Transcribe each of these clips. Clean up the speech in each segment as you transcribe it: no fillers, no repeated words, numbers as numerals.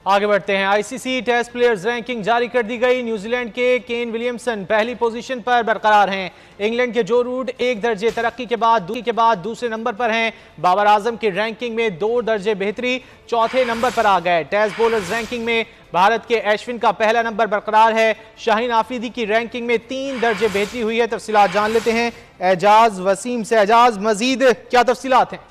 आगे बढ़ते हैं। आईसीसी टेस्ट प्लेयर्स रैंकिंग जारी कर दी गई। न्यूजीलैंड के केन विलियमसन पहली पोजीशन पर बरकरार हैं। इंग्लैंड के जो रूट एक दर्जे तरक्की के बाद दूसरे नंबर पर हैं। बाबर आजम की रैंकिंग में 2 दर्जे बेहतरी, चौथे नंबर पर आ गए। टेस्ट बॉलर्स रैंकिंग में भारत के अश्विन का पहला नंबर बरकरार है। शाहीन आफरीदी की रैंकिंग में 3 दर्जे बेहतरी हुई है। तफसीलात जान लेते हैं एजाज वसीम से। एजाज, मजीद क्या तफसीलात हैं?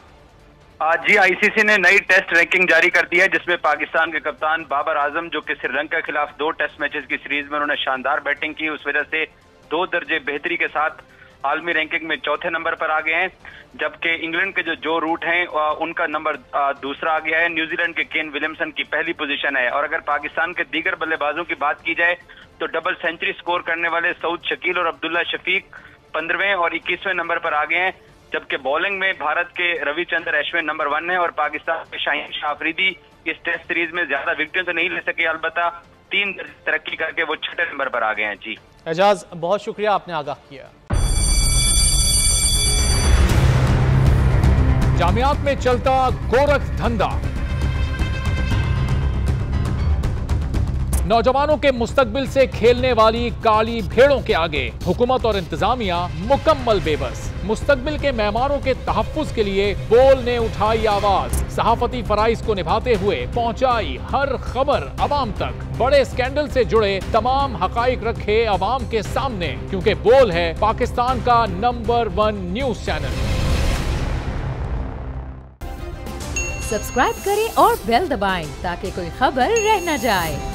आज जी आईसीसी ने नई टेस्ट रैंकिंग जारी कर दी है, जिसमें पाकिस्तान के कप्तान बाबर आजम, जो कि श्रीलंका के खिलाफ 2 टेस्ट मैचेस की सीरीज में उन्होंने शानदार बैटिंग की, उस वजह से 2 दर्जे बेहतरी के साथ आलमी रैंकिंग में चौथे नंबर पर आ गए हैं। जबकि इंग्लैंड के जो रूट हैं उनका नंबर दूसरा आ गया है। न्यूजीलैंड के केन विलियमसन की पहली पोजीशन है। और अगर पाकिस्तान के दीगर बल्लेबाजों की बात की जाए तो डबल सेंचुरी स्कोर करने वाले सऊद शकील और अब्दुल्ला शफीक 15वें और 21वें नंबर पर आ गए हैं। जबकि बॉलिंग में भारत के रविचंद्र अश्विन नंबर 1 है और पाकिस्तान के शाहीन आफरीदी इस टेस्ट सीरीज में ज्यादा विकेटें तो नहीं ले सके, अलबत्ता 3 तरक्की करके वो 6ठे नंबर पर आ गए हैं। जी एजाज, बहुत शुक्रिया, आपने आगाह किया। जामियात में चलता गोरख धंधा, नौजवानों के मुस्तकबिल से खेलने वाली काली भेड़ों के आगे हुकूमत और इंतजामिया मुकम्मल बेबस। मुस्तकबिल के मेहमानों के तहफ्फुज के लिए बोल ने उठाई आवाज, सहाफती फराइज को निभाते हुए पहुंचाई हर खबर अवाम तक। बड़े स्कैंडल से जुड़े तमाम हकाइक रखे अवाम के सामने, क्योंकि बोल है पाकिस्तान का नंबर 1 न्यूज चैनल। सब्सक्राइब करें और बेल दबाएं ताकि कोई खबर रह न जाए।